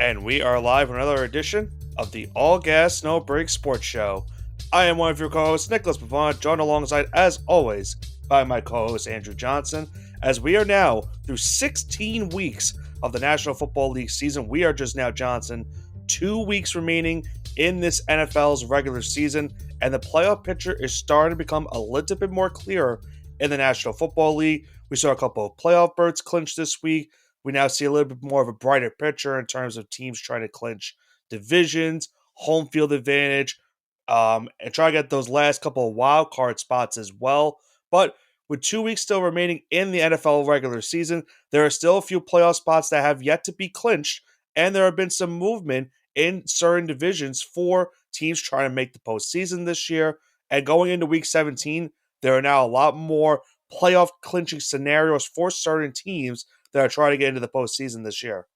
And we are live with another edition of the All Gas No Break Sports Show. I am one of your co-hosts, Nicholas Pavon, joined alongside, as always, by my co-host Andrew Johnson. As we are now through 16 weeks of the National Football League season, we are just now, Johnson, 2 weeks remaining in this NFL's regular season, and the playoff picture is starting to become a little bit more clear in the National Football League. We saw a couple of playoff berths clinch this week. We now see a little bit more of a brighter picture in terms of teams trying to clinch divisions, home field advantage, and try to get those last couple of wild card spots as well. But with 2 weeks still remaining in the NFL regular season, there are still a few playoff spots that have yet to be clinched, and there have been some movement in certain divisions for teams trying to make the postseason this year. And going into Week 17, there are now a lot more playoff clinching scenarios for certain teams that are trying to get into the postseason this year.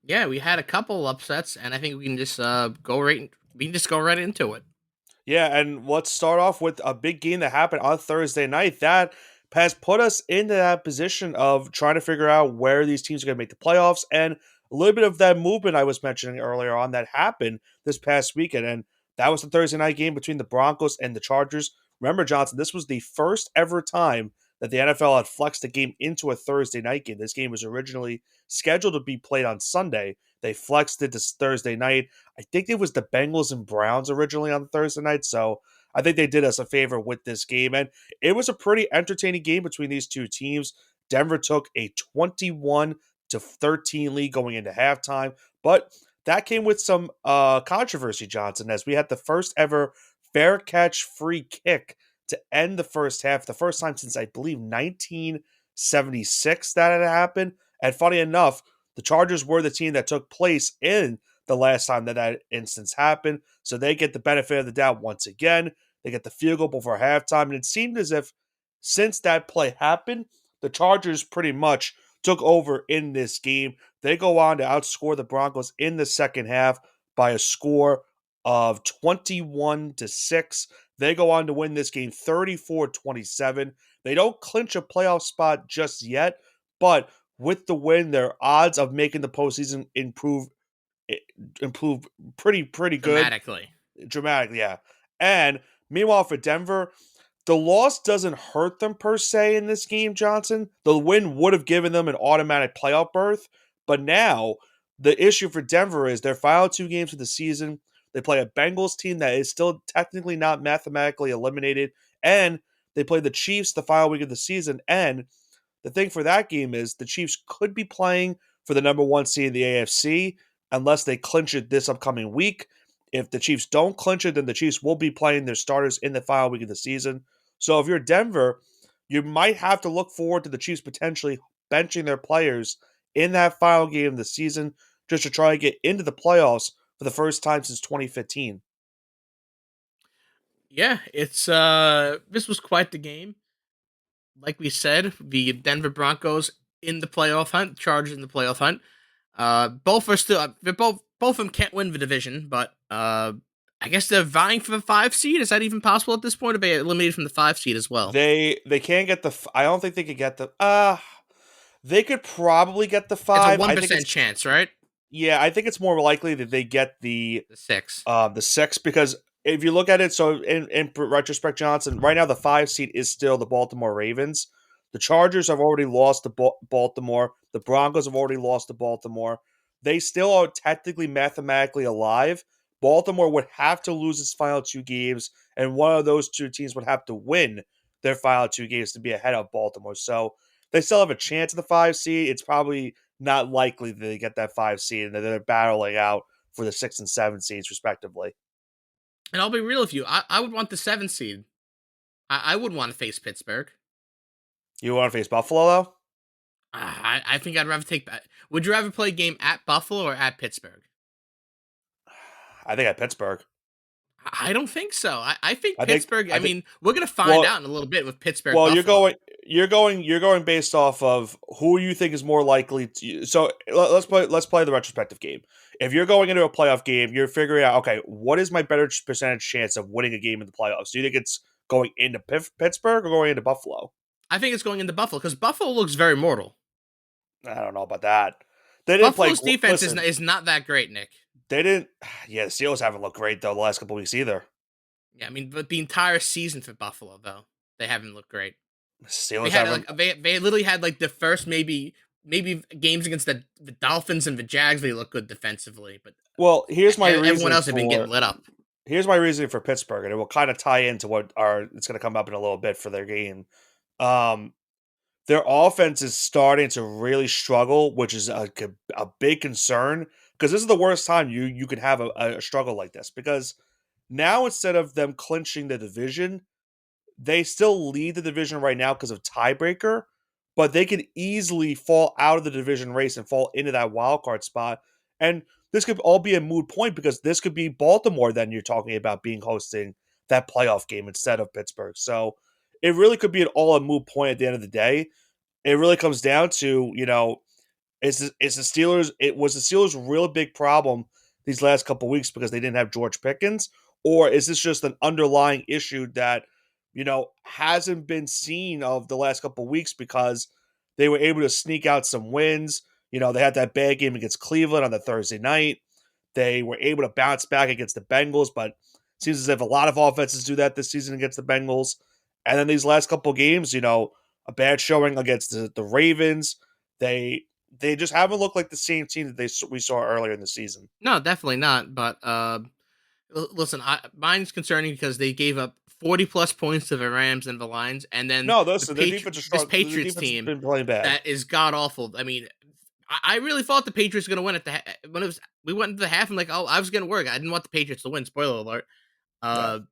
Yeah, we had a couple upsets, and I think we can just go right into it. Yeah, and let's start off with a big game that happened on Thursday night that has put us into that position of trying to figure out where these teams are going to make the playoffs, and a little bit of that movement I was mentioning earlier on that happened this past weekend, and that was the Thursday night game between the Broncos and the Chargers. Remember, Johnson, this was the first ever time that the NFL had flexed a game into a Thursday night game. This game was originally scheduled to be played on Sunday. They flexed it to Thursday night. I think it was the Bengals and Browns originally on Thursday night, so I think they did us a favor with this game. And it was a pretty entertaining game between these two teams. Denver took a 21-13 lead going into halftime, but that came with some controversy, Johnson, as we had the first ever fair catch free kick to end the first half, the first time since I believe 1976 that had happened. And funny enough, the Chargers were the team that took place in the last time that instance happened. So they get the benefit of the doubt once again. They get the field goal before halftime. And it seemed as if since that play happened, the Chargers pretty much took over in this game. They go on to outscore the Broncos in the second half by a score of 21-6. They go on to win this game 34-27. They don't clinch a playoff spot just yet, but with the win, their odds of making the postseason improve pretty good. Dramatically, yeah. And meanwhile, for Denver, the loss doesn't hurt them per se in this game, Johnson. The win would have given them an automatic playoff berth, but now the issue for Denver is their final 2 games of the season. They play a Bengals team that is still technically not mathematically eliminated, and they play the Chiefs the final week of the season. And the thing for that game is the Chiefs could be playing for the number 1 seed in the AFC unless they clinch it this upcoming week. If the Chiefs don't clinch it, then the Chiefs will be playing their starters in the final week of the season. So if you're Denver, you might have to look forward to the Chiefs potentially benching their players in that final game of the season just to try and get into the playoffs for the first time since 2015. Yeah, it's this was quite the game. Like we said, the Denver Broncos in the playoff hunt, Chargers in the playoff hunt. Both are still both of them can't win the division, but I guess they're vying for the 5 seed. Is that even possible at this point? Or be eliminated from the 5 seed as well? They can't get the. I don't think they could get the. They could probably get the 5. It's a 1% chance, right? Yeah, I think it's more likely that they get the 6. The 6, because if you look at it, so in retrospect, Johnson, right now the 5 seed is still the Baltimore Ravens. The Chargers have already lost to Baltimore. The Broncos have already lost to Baltimore. They still are technically mathematically alive. Baltimore would have to lose its final 2 games, and one of those 2 teams would have to win their final 2 games to be ahead of Baltimore. So they still have a chance at the 5 seed. It's probably not likely that they get that 5 seed and that they're battling out for the 6 and 7 seeds, respectively. And I'll be real with you. I would want the 7 seed. I wouldn't want to face Pittsburgh. You want to face Buffalo, though? I think I'd rather take. Would you rather play a game at Buffalo or at Pittsburgh? I think at Pittsburgh. I don't think so. I think Pittsburgh. I mean, we're gonna find out in a little bit with Pittsburgh. Well, Buffalo. you're going based off of who you think is more likely to. So let's play the retrospective game. If you're going into a playoff game, you're figuring out, okay, what is my better percentage chance of winning a game in the playoffs? Do you think it's going into Pittsburgh or going into Buffalo? I think it's going into Buffalo because Buffalo looks very mortal. I don't know about that. They didn't play. Buffalo's defense Listen, is not that great, Nick. they didn't. Yeah, the Steelers haven't looked great though the last couple weeks either. Yeah, I mean, but the entire season for Buffalo though, they haven't looked great. They Steelers had haven't. like they literally had like the first maybe games against the Dolphins and the Jags. They look good defensively, but Well, here's my everyone reason else had been getting for. lit up. Here's my reasoning for Pittsburgh, and it will kind of tie into what it's going to come up in a little bit for their game. Um, their offense is starting to really struggle, which is a big concern because this is the worst time you could have a struggle like this because now instead of them clinching the division, they still lead the division right now because of tiebreaker, but they could easily fall out of the division race and fall into that wild card spot. And this could all be a moot point because this could be Baltimore then you're talking about being hosting that playoff game instead of Pittsburgh. So it really could be all a moot point at the end of the day. It really comes down to, is the Steelers it was the Steelers' real big problem these last couple weeks because they didn't have George Pickens, or is this just an underlying issue that hasn't been seen of the last couple weeks because they were able to sneak out some wins. They had that bad game against Cleveland on the Thursday night. They were able to bounce back against the Bengals, but it seems as if a lot of offenses do that this season against the Bengals. And then these last couple games, a bad showing against the Ravens. They just haven't looked like the same team that we saw earlier in the season. No, definitely not. But listen, mine's concerning because they gave up 40 plus points to the Rams and the Lions, and then No, listen, their defense is strong. this Patriots The defense team has been playing bad. that is god awful. I mean, I really thought the Patriots were going to win at when it was we went into the half. I'm like, oh, I was going to work. I didn't want the Patriots to win. Spoiler alert. No.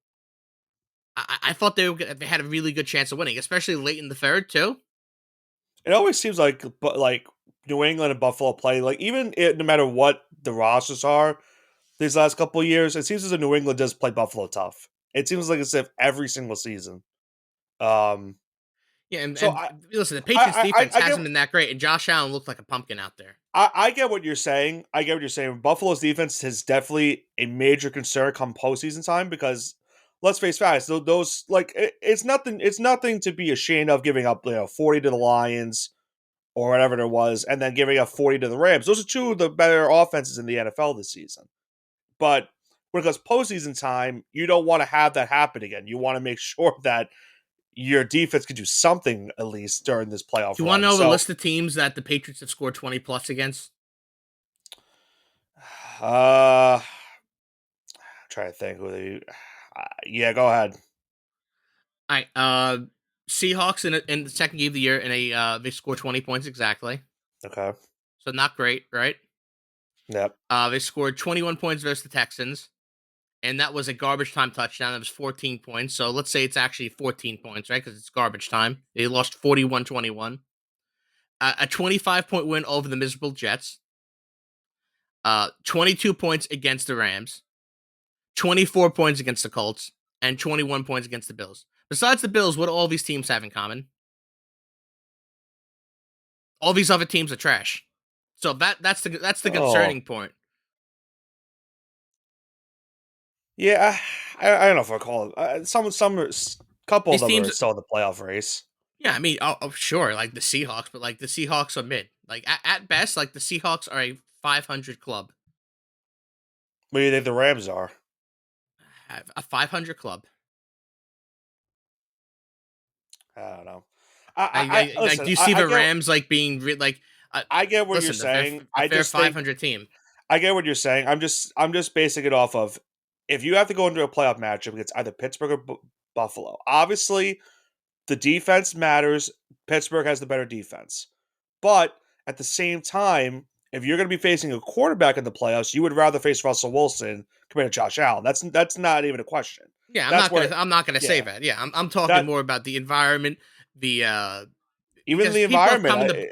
I thought they had a really good chance of winning, especially late in the third too. It always seems like New England and Buffalo play no matter what the rosters are these last couple of years. It seems as if New England does play Buffalo tough. It seems like as if every single season. Yeah, and listen, the Patriots defense hasn't been that great, and Josh Allen looked like a pumpkin out there. I get what you're saying. Buffalo's defense is definitely a major concern come postseason time because let's face facts. Those it's nothing. It's nothing to be ashamed of giving up 40 to the Lions or whatever it was, and then giving up 40 to the Rams. Those are two of the better offenses in the NFL this season. But when it comes postseason time, you don't want to have that happen again. You want to make sure that your defense can do something at least during this playoff. Do you want to know the list of teams that the Patriots have scored 20 plus against? I'm trying to think who they. Yeah, go ahead. All right. Seahawks in the second game of the year they scored 20 points exactly. Okay. So not great, right? Yep. They scored 21 points versus the Texans, and that was a garbage time touchdown. That was 14 points. So let's say it's actually 14 points, right? Because it's garbage time. They lost 41-21. A 25-point win over the miserable Jets. 22 points against the Rams. 24 points against the Colts. And 21 points against the Bills. Besides the Bills, what do all these teams have in common? All these other teams are trash. So that's the concerning point. Yeah, I don't know if I call it. Some couple of them are still in the playoff race. Yeah, I mean, sure, like the Seahawks, but like the Seahawks are mid. Like at best, like the Seahawks are a 500 club. What do you think the Rams are? A 500 club. I don't know. Listen, do you see the Rams like being like? I get what you're saying. They're 500 team. I get what you're saying. I'm just basing it off of if you have to go into a playoff matchup against either Pittsburgh or Buffalo. Obviously, the defense matters. Pittsburgh has the better defense, but at the same time, if you're going to be facing a quarterback in the playoffs, you would rather face Russell Wilson compared to Josh Allen. That's not even a question. Yeah, I'm not gonna say that. Yeah, I'm talking more about the environment, the even the environment.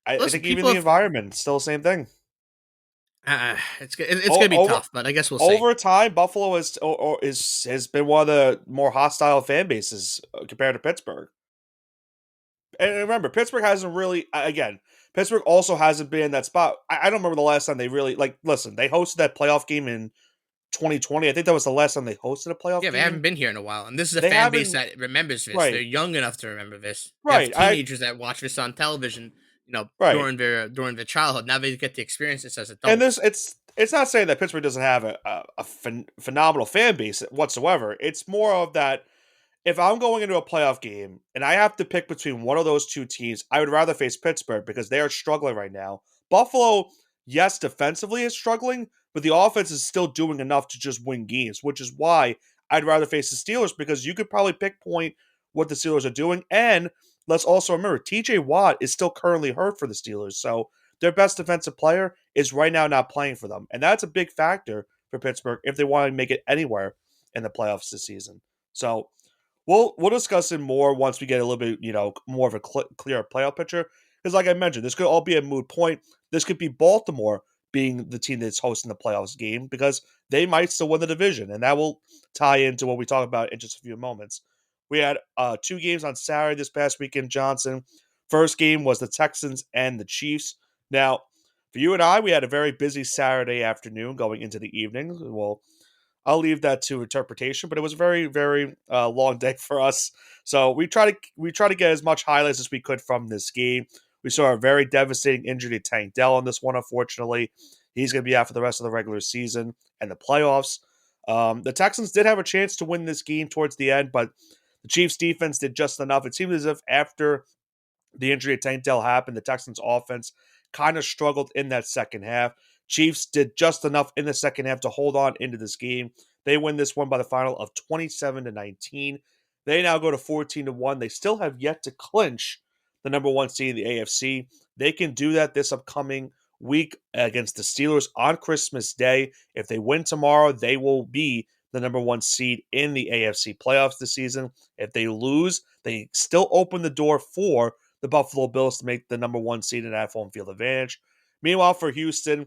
I think even the environment still the same thing. It's gonna be tough, but I guess we'll see. Over time, Buffalo has been one of the more hostile fan bases compared to Pittsburgh. And remember, Pittsburgh hasn't really. Again, Pittsburgh also hasn't been in that spot. I don't remember the last time they really listen, they hosted that playoff game in 2020. I think that was the last time they hosted a playoff game. Yeah, they haven't been here in a while. And this is a fan base that remembers this. Right. They're young enough to remember this. Right. They have teenagers that watch this on television Right. during their childhood. Now they get to experience this as And adults. it's not saying that Pittsburgh doesn't have a phenomenal fan base whatsoever. It's more of that if I'm going into a playoff game and I have to pick between one of those two teams, I would rather face Pittsburgh because they are struggling right now. Buffalo, yes, defensively is struggling, but the offense is still doing enough to just win games, which is why I'd rather face the Steelers because you could probably pick point what the Steelers are doing. And let's also remember, TJ Watt is still currently hurt for the Steelers. So their best defensive player is right now not playing for them. And that's a big factor for Pittsburgh if they want to make it anywhere in the playoffs this season. So we'll discuss it more once we get a little bit, more of a clearer playoff picture. Because, like I mentioned, this could all be a moot point. This could be Baltimore being the team that's hosting the playoffs game because they might still win the division, and that will tie into what we talk about in just a few moments. We had two games on Saturday this past weekend, Johnson. First game was the Texans and the Chiefs. Now, for you and I, we had a very busy Saturday afternoon going into the evening. Well, I'll leave that to interpretation, but it was a very, very long day for us. So we try to get as much highlights as we could from this game. We saw a very devastating injury to Tank Dell on this one. Unfortunately, he's going to be out for the rest of the regular season and the playoffs. The Texans did have a chance to win this game towards the end, but the Chiefs' defense did just enough. It seemed as if after the injury to Tank Dell happened, the Texans' offense kind of struggled in that second half. Chiefs did just enough in the second half to hold on into this game. They win this one by the final of 27-19. They now go to 14-1. They still have yet to clinch the number one seed in the AFC. They can do that this upcoming week against the Steelers on Christmas Day. If they win tomorrow, they will be the number one seed in the AFC playoffs this season. If they lose, they still open the door for the Buffalo Bills to make the number one seed and have home field advantage. Meanwhile, for Houston,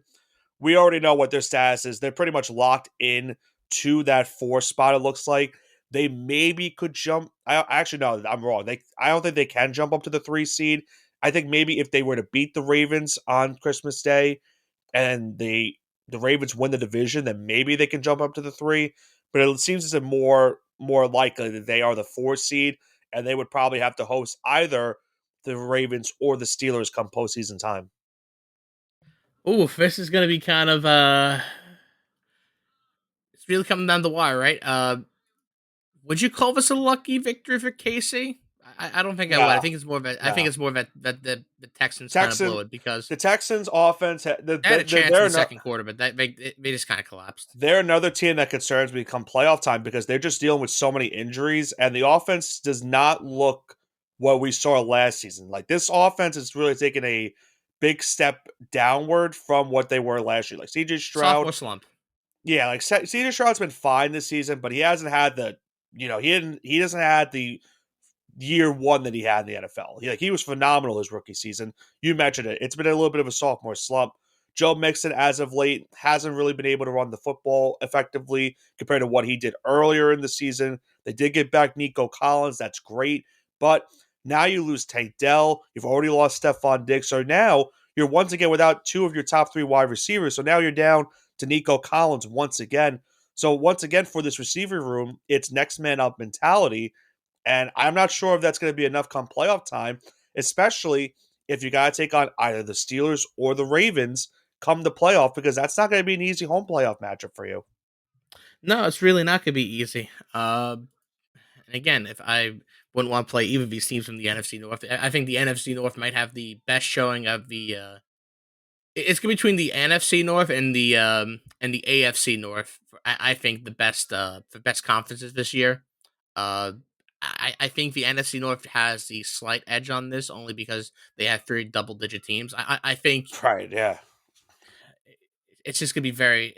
we already know what their status is. They're pretty much locked in to that 4 spot, it looks like. They maybe could jump. Actually, no, I'm wrong. I don't think they can jump up to the 3 seed. I think maybe if they were to beat the Ravens on Christmas Day and the Ravens win the division, then maybe they can jump up to the 3. But it seems as if more likely that they are the 4 seed, and they would probably have to host either the Ravens or the Steelers come postseason time. Ooh, this is gonna be kind of it's really coming down the wire, right? Would you call this a lucky victory for KC? I don't think I would. I No, think it's more of a. I think no. it's more of a, that the Texans kind of Texan blow it because the Texans offense they had a chance in the second quarter, but they just kind of collapsed. they're another team that concerns me come playoff time because they're just dealing with so many injuries and the offense does not look what we saw last season. Like this offense is really taking a big step downward from what they were last year. Like CJ Stroud, Sophomore slump. yeah, like CJ Stroud's been fine this season, but he hasn't had he doesn't have the year one that he had in the NFL. He was phenomenal his rookie season. You mentioned it. It's been a little bit of a sophomore slump. Joe Mixon, as of late, hasn't really been able to run the football effectively compared to what he did earlier in the season. They did get back Nico Collins. That's great. But now you lose Tank Dell. You've already lost Stephon Diggs. So now you're once again without 2 of your top 3 wide receivers. So now you're down to Nico Collins once again. So once again, for this receiver room, it's next man up mentality. And I'm not sure if that's going to be enough come playoff time, especially if you got to take on either the Steelers or the Ravens come the playoff, because that's not going to be an easy home playoff matchup for you. No, it's really not going to be easy. And again, if I wouldn't want to play either of these teams from the NFC North, I think the NFC North might have the best showing of the. It's between the NFC North and the AFC North. I think the best conferences this year. Uh, I think the NFC North has the slight edge on this only because they have 3 double-digit teams. I think Right, yeah. it's just gonna be very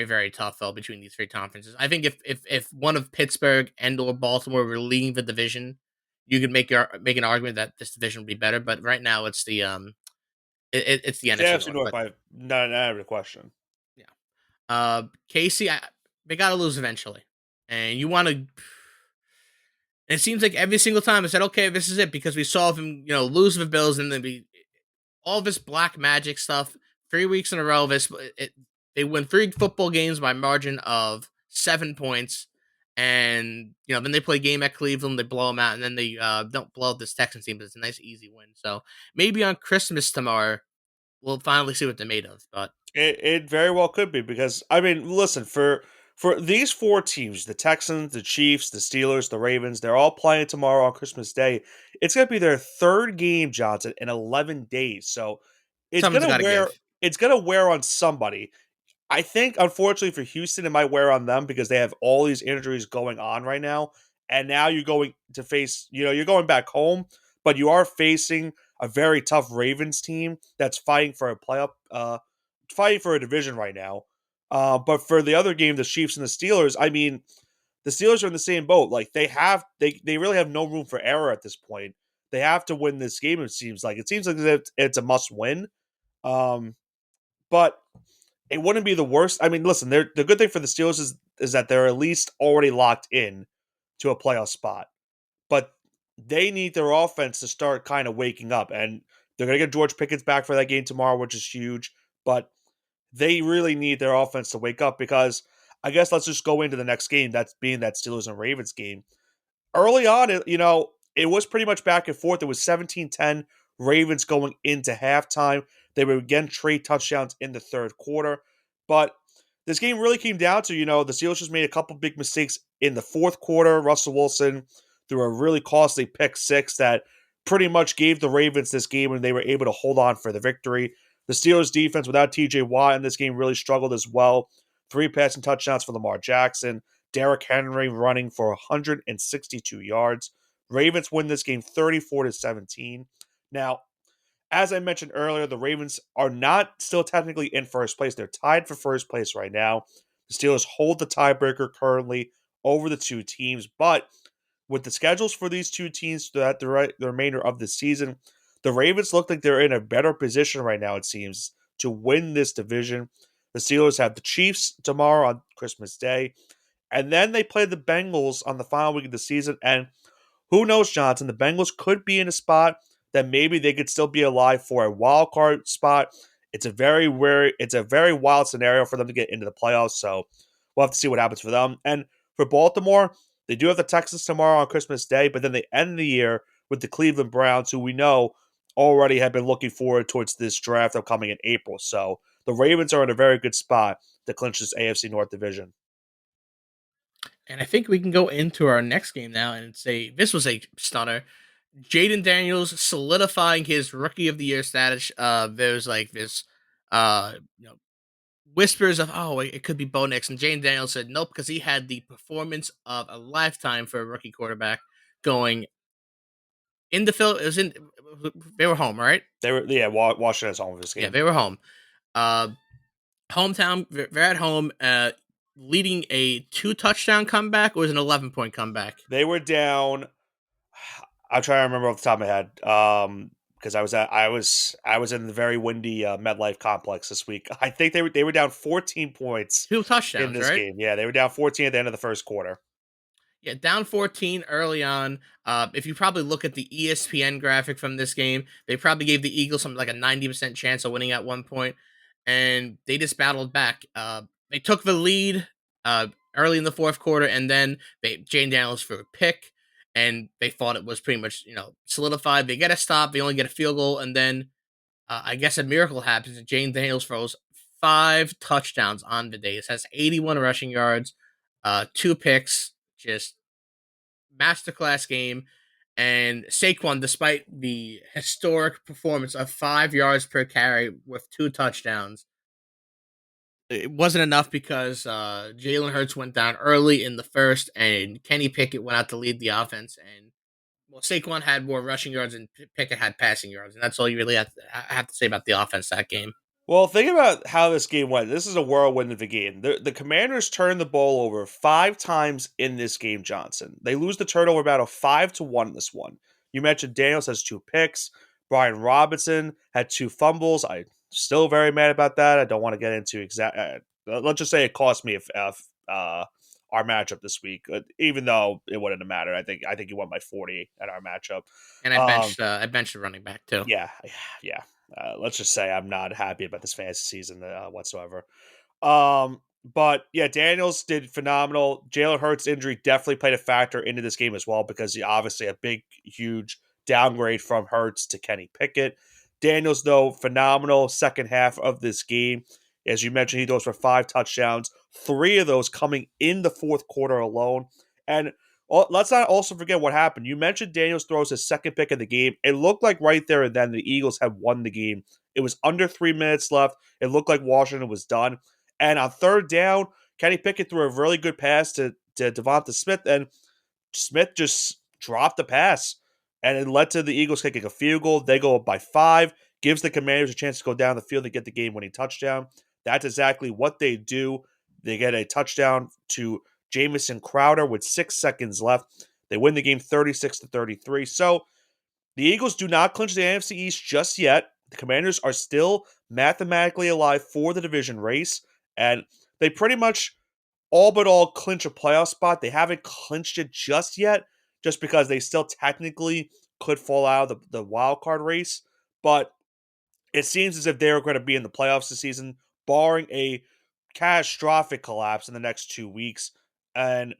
very tough though between these 3 conferences. I think if one of Pittsburgh and or Baltimore were leading the division, you could make an argument that this division would be better. But right now it's the It's the NFC AFC North. North But by not even a question. yeah, Casey, they got to lose eventually, and you want to. It seems like every single time I said, okay, this is it because we saw them, lose the Bills and then be all this black magic stuff 3 weeks in a row. They win 3 football games by margin of 7 points, And then they play a game at Cleveland, they blow them out, and then they don't blow out this Texans team, but it's a nice easy win. So maybe on Christmas tomorrow we'll finally see what they're made of. But It very well could be because I mean, listen, for these four teams, the Texans, the Chiefs, the Steelers, the Ravens, they're all playing tomorrow on Christmas Day. It's going to be their third game, Johnson, in 11 days. So it's going someone's to got to wear give. it's going to wear on somebody. I think, unfortunately for Houston, it might wear on them because they have all these injuries going on right now. And now you're going to face, you're going back home, but you are facing a very tough Ravens team that's fighting for a playoff, fighting for a division right now. But for the other game, the Chiefs and the Steelers, I mean, the Steelers are in the same boat. Like they really have no room for error at this point. They have to win this game. It seems like it's a must win. Um, but it wouldn't be the worst. I mean, listen, the good thing for the Steelers is that they're at least already locked in to a playoff spot. But they need their offense to start kind of waking up. And they're gonna get George Pickens back for that game tomorrow, which is huge. But they really need their offense to wake up because I guess let's just go into the next game, that's being that Steelers and Ravens game. Early on, it was pretty much back and forth. It was 17-10 Ravens going into halftime. They would again trade touchdowns in the third quarter. But this game really came down to, the Steelers just made a couple big mistakes in the fourth quarter. Russell Wilson threw a really costly pick six that pretty much gave the Ravens this game and they were able to hold on for the victory. The Steelers defense without TJ Watt in this game really struggled as well. 3 passing touchdowns for Lamar Jackson. Derrick Henry running for 162 yards. Ravens win this game 34-17. Now, as I mentioned earlier, the Ravens are not still technically in first place. They're tied for first place right now. The Steelers hold the tiebreaker currently over the two teams, but with the schedules for these two teams throughout the remainder of the season, the Ravens look like they're in a better position right now, it seems, to win this division. The Steelers have the Chiefs tomorrow on Christmas Day, and then they play the Bengals on the final week of the season. And who knows, Johnson? The Bengals could be in a spot that maybe they could still be alive for a wild card spot. It's a very wild scenario for them to get into the playoffs. So we'll have to see what happens for them. And for Baltimore, they do have the Texans tomorrow on Christmas Day, but then they end the year with the Cleveland Browns, who we know already have been looking forward towards this draft upcoming in April. So the Ravens are in a very good spot to clinch this AFC North division. And I think we can go into our next game now and say this was a stunner. Jaden Daniels solidifying his Rookie of the Year status. There's like this, uh, you know, whispers of it could be Bo Nix, and Jaden Daniels said nope because he had the performance of a lifetime for a rookie quarterback going in the Phil. It was in they were home, right? Washington's home for this Yeah, game. they were home. Uh, Hometown, they're at home, leading a 2 touchdown comeback or was an 11-point comeback. They were down. I'm trying to remember off the top of my head. Because I was in the very windy MetLife complex this week. I think they were down 14 points Two in touchdowns, this right? game. Yeah, they were down 14 at the end of the first quarter. Yeah, down 14 early on. If you probably look at the ESPN graphic from this game, they probably gave the Eagles something like a 90% chance of winning at one point, and they just battled back. They took the lead early in the fourth quarter, and then Jane Daniels for a pick, and they thought it was pretty much solidified. They get a stop, they only get a field goal, and then I guess a miracle happens, and Jane Daniels throws 5 touchdowns on the day. It has 81 rushing yards, 2 picks, just masterclass game. And Saquon, despite the historic performance of 5 yards per carry with 2 touchdowns, it wasn't enough because Jalen Hurts went down early in the first, and Kenny Pickett went out to lead the offense. And well, Saquon had more rushing yards, and Pickett had passing yards, and that's all you really have to say about the offense that game. Well, think about how this game went. This is a whirlwind of a game. The Commanders turned the ball over 5 times in this game, Johnson. They lose the turnover battle 5-1 in this one. You mentioned Daniels has 2 picks. Brian Robinson had 2 fumbles. I'm still very mad about that. I don't want to get into exact. Let's just say it cost me our matchup this week, even though it wouldn't have mattered. I think he won by 40 at our matchup. And Um, I benched the running back too. yeah, yeah. Let's just say I'm not happy about this fantasy season whatsoever. Um, But yeah, Daniels did phenomenal. Jalen Hurts' injury definitely played a factor into this game as well because he obviously a big, huge downgrade from Hurts to Kenny Pickett. Daniels, though, phenomenal second half of this game. As you mentioned, he throws for 5 touchdowns, 3 of those coming in the fourth quarter alone. And let's not also forget what happened. You mentioned Daniels throws his second pick of the game. It looked like right there and then the Eagles had won the game. It was under 3 minutes left. It looked like Washington was done. And on third down, Kenny Pickett threw a really good pass to Devonta Smith, and Smith just dropped the pass. And it led to the Eagles kicking a field goal. They go up by 5, gives the Commanders a chance to go down the field and get the game-winning touchdown. That's exactly what they do. They get a touchdown to Jamison Crowder with 6 seconds left. They win the game 36-33. So the Eagles do not clinch the NFC East just yet. The Commanders are still mathematically alive for the division race, and they pretty much all but all clinch a playoff spot. They haven't clinched it just yet, just because they still technically could fall out of the wild card race. But it seems as if they're going to be in the playoffs this season, barring a catastrophic collapse in the next 2 weeks. And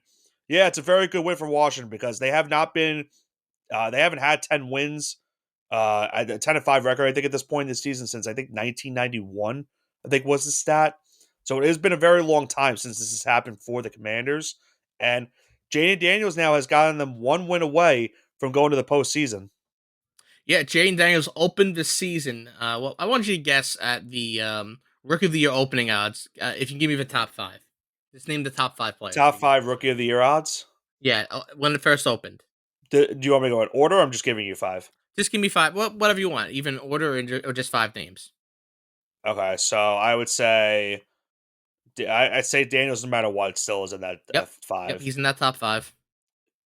yeah, it's a very good win for Washington because they have not been, they haven't had 10 wins, a 10-5 record, I think, at this point in the season since I think 1991, I think was the stat. So it has been a very long time since this has happened for the Commanders. And Jaden Daniels now has gotten them 1 win away from going to the postseason. Yeah, Jaden Daniels opened the season. Well, I want you to guess at the Rookie of the Year opening odds. If you can give me the top five, just name the top five players. Top 5 Rookie of the Year odds. Yeah, when it first opened. Do you want me to go in order? Or I'm just giving you 5. Just give me five. Well, whatever you want, even order or just 5 names. Okay, so I would say I'd say Daniels, no matter what, still is in that Yep. 5. Yep, he's in that top five.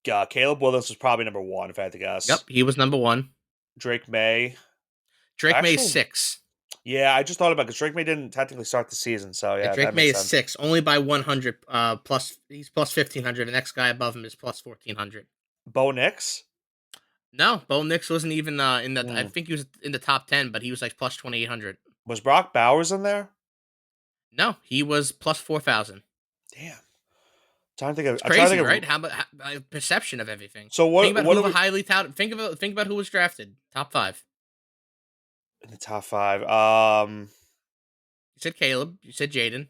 Caleb Williams was probably number 1, if I had to guess. Yep, he was number one. Drake May. Drake May Actually, is 6. yeah, I just thought about it because Drake May didn't technically start the season, so yeah, Drake that May makes is sense. 6, only by 100. Plus he's plus 1,500. The next guy above him is plus 1,400. Bo Nix? No, Bo Nix wasn't even in that. I Hmm. think he was in the top 10, but he was like plus 2,800. Was Brock Bowers in there? No, he was plus 4,000. Damn. Trying to think of, It's I'm trying to crazy, think of, right? How perception of everything. So Think about what who are the we highly touted. Think about who was drafted. Top 5. in the top 5? You said Caleb. You said Jaden.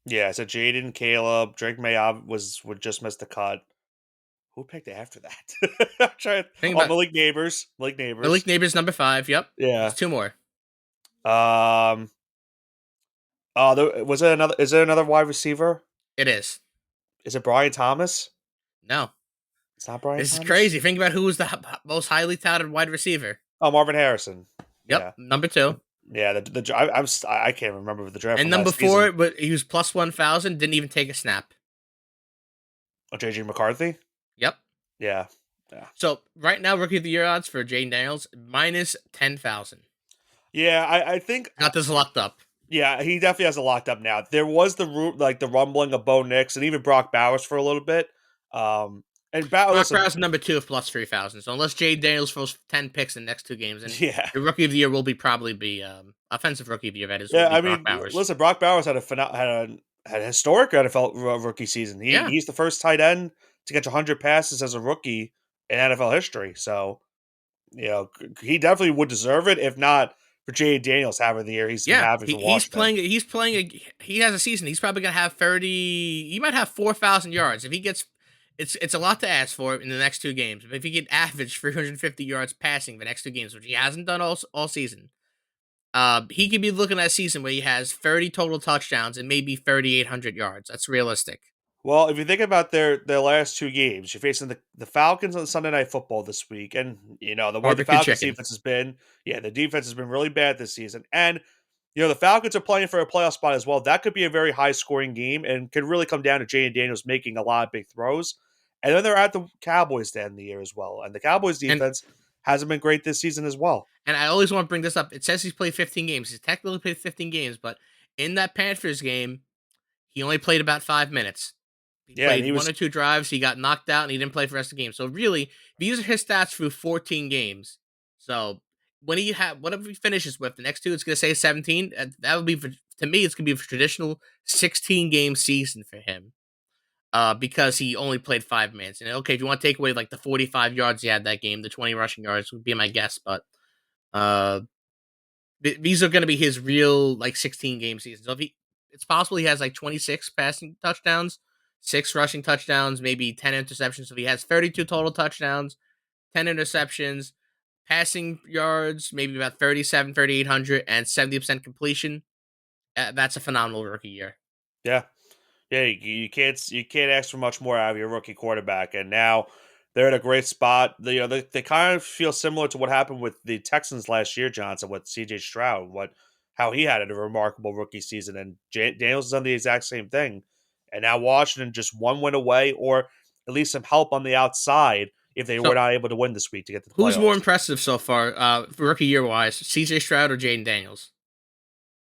Yeah, so Jaden, Caleb, Drake May would just miss the cut. Who picked after that? I'm trying. Think Oh, about Malik Neighbors. Malik Neighbors number 5. Yep. Yeah. There's 2 more. Um. Oh, was it another? Is there another wide receiver? It is. Is it Brian Thomas? No. It's not Brian This is Thomas. crazy. Think about who was the most highly touted wide receiver. Oh, Marvin Harrison. Yep. Yeah. Number 2. Yeah. I can't remember the draft. And from number last 4, season. but he was plus 1,000. Didn't even take a snap. Oh, JJ McCarthy. Yep. Yeah. So right now, Rookie of the Year odds for Jaden Daniels minus 10,000. Yeah. I think. Got this locked up. Yeah, he definitely has it locked up now. There was the rumbling of Bo Nix and even Brock Bowers for a little bit. And Brock Bowers number 2 of plus 3,000. So unless Jaden Daniels throws 10 picks in the next 2 games, and yeah, the Rookie of the Year will probably be offensive Rookie of the Year. That is, yeah. I Brock mean, Bowers. listen, Brock Bowers had a historic NFL rookie season. He's the first tight end to catch 100 passes as a rookie in NFL history. So, he definitely would deserve it, if not for Jaden Daniels having the year he's having for Washington. He has a season. He's probably gonna have 30. He might have 4,000 yards if he gets. It's a lot to ask for in the next 2 games. But if he can average 350 yards passing the next 2 games, which he hasn't done all season, he could be looking at a season where he has 30 total touchdowns and maybe 3,800 yards. That's realistic. Well, if you think about their last 2 games, you're facing the Falcons on Sunday Night Football this week, and the way the Falcons defense has been, the defense has been really bad this season, and the Falcons are playing for a playoff spot as well. That could be a very high scoring game, and could really come down to Jaden Daniels making a lot of big throws. And then they're at the Cowboys to end the year as well, and the Cowboys defense hasn't been great this season as well. And I always want to bring this up. It says he's played 15 games. He's technically played 15 games, but in that Panthers game, he only played about 5 minutes. He played 1 or 2 drives. He got knocked out, and he didn't play for the rest of the game. So really, these are his stats through 14 games. So whatever he finishes with, the next 2, it's going to say 17. That would be to me, it's gonna be a traditional 16 game season for him. Because he only played 5 minutes. And okay, if you want to take away like the 45 yards he had that game, the 20 rushing yards would be my guess. But uh, these are going to be his real like 16 game season. So if it's possible he has like 26 passing touchdowns, 6 rushing touchdowns, maybe 10 interceptions. So if he has 32 total touchdowns, 10 interceptions, passing yards, maybe about 37, 3,800, and 70% completion. That's a phenomenal rookie year. Yeah. Yeah, you can't ask for much more out of your rookie quarterback, and now they're in a great spot. They kind of feel similar to what happened with the Texans last year, Johnson, with C.J. Stroud, how he had a remarkable rookie season, and Daniels has done the exact same thing. And now Washington just one win away, or at least some help on the outside if they were So not able to win this week to get to the who's more playoffs. impressive so far, rookie year wise? CJ Stroud or Jaden Daniels?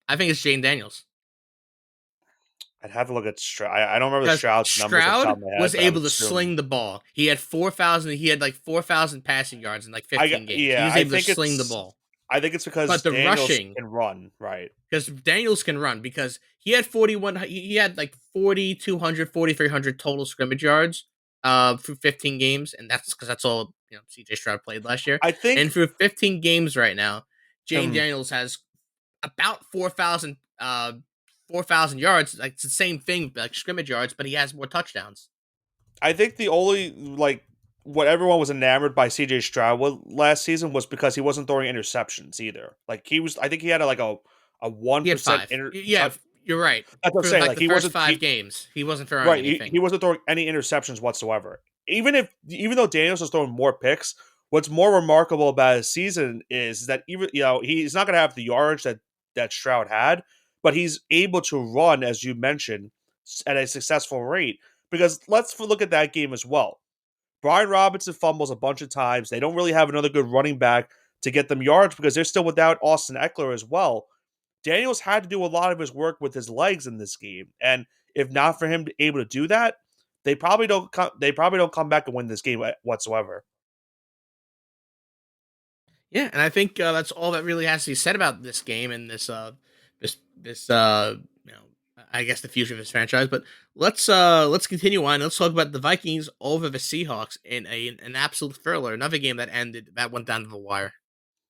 I think it's Jaden Daniels I'd have to look at Stroud. I don't remember the because Stroud's numbers off the top Stroud of my head, was but I able would to assume sling the ball. He had 4,000. He had like 4,000 passing yards in like 15 games. He yeah, was able to sling the ball. I think it's But because the Daniels rushing, can run, right? because Daniels can run, because he had 41. He had like 4,200, 4,300 total scrimmage yards through 15 games, and that's because that's all CJ Stroud played last year. I And think through 15 games right now, Jane um, Daniels has about 4,000 yards. Like it's the same thing, like scrimmage yards, but he has more touchdowns. I think the only what everyone was enamored by CJ Stroud last season was because he wasn't throwing interceptions either. Like he was, I think he had a one He had percent five. inter. Yeah, you're right. That's what I'm For saying. like Like the first five he games, he wasn't throwing right. anything. He wasn't throwing any interceptions whatsoever. Even though Daniels was throwing more picks, what's more remarkable about his season is that even he's not going to have the yardage that Stroud had, but he's able to run, as you mentioned, at a successful rate. Because let's look at that game as well. Brian Robinson fumbles a bunch of times. They don't really have another good running back to get them yards because they're still without Austin Eckler as well. Daniels had to do a lot of his work with his legs in this game, and if not for him able to do that, they probably don't come. They probably don't come back and win this game whatsoever. Yeah, and I think that's all that really has to be said about this game and this I guess the future of this franchise. But let's continue on. Let's talk about the Vikings over the Seahawks in an absolute thriller. Another game that went down to the wire.